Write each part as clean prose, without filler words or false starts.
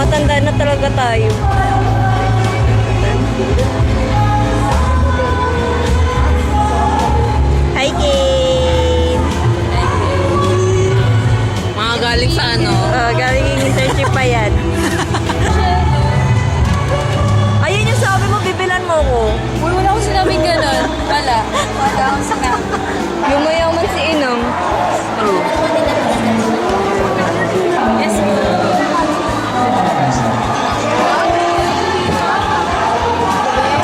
Tumatanda na talaga tayo. Hi, Kane! Mga galing sa ano? Galing yung internship pa yan. Ayun yung sabi mo, bibilan mo ko. Uy, wala akong sinabing ganun. Wala akong sinabi. Yung mayaman si Inang. True. Yes,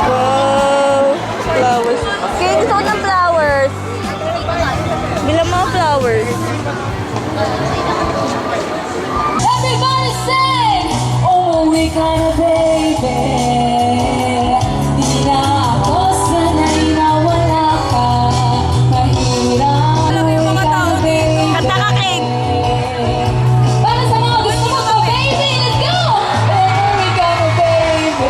Wow! Flowers. Kaya gusto ko ng flowers. Bilang mga flowers. Everybody sing! Umuwi ka na, baby. Di na ako sanay na wala ka. Mahirap. Alam mo yung mga tao dito. Kanta ka, Kane! Para sa mga gusto mo, baby, let's go! Umuwi ka na, baby.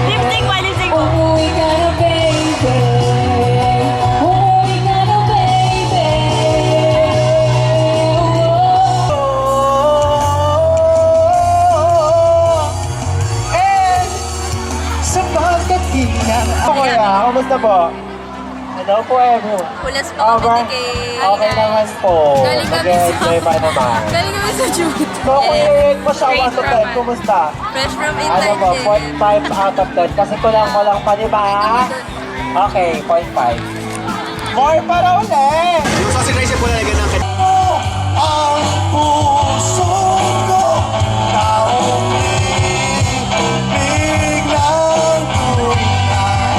Lip sync pa, lip sync mo. Umuwi ka na, baby. Umuwi ka na, baby. Sa pagkatingan. Kuya, kumusta po? Hello po, Evo. Pulas pa kami ni Kane. Okay naman po. Galing kami sa- Nag-enjoy pa naman. Galing kami sa duty. So, kung i-rate mo siya 1 to 10, kumusta? Fresh from Ano ba, internship. 0.5 out of 10? Kasi kulang mo lang pa, di ba? Okay, 0.5. More para ulit! Yung sa Gracie po nalagyan ng Ang puso ko, taong biglang tunay.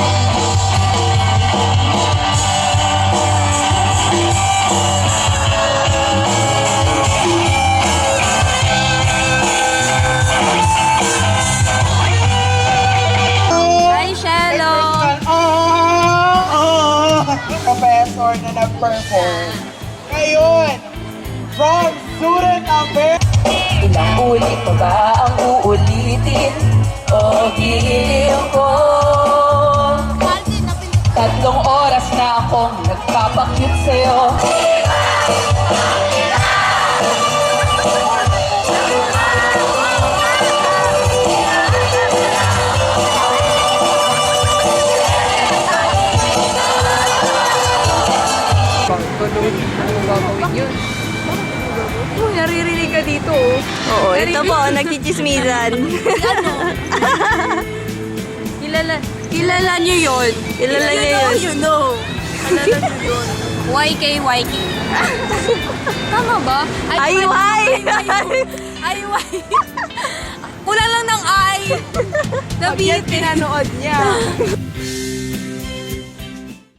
Hi, Shello! Professor na nag-perform. Ngayon, from student number... Ilang ulit pa ba ang uulitin o giliw ko? 3 oras na akong nagpapakyut sa'yo. Uy, naririnig ka dito, oh. Oo, ito po, nagchichismisan. Kilala niyo yun. Kilala niyo yun. You know. Kilala niyo yun. YK. Tama ba? Ay, why? Ay, why? Kulang lang ng I. Nabitin. Pinanood niya.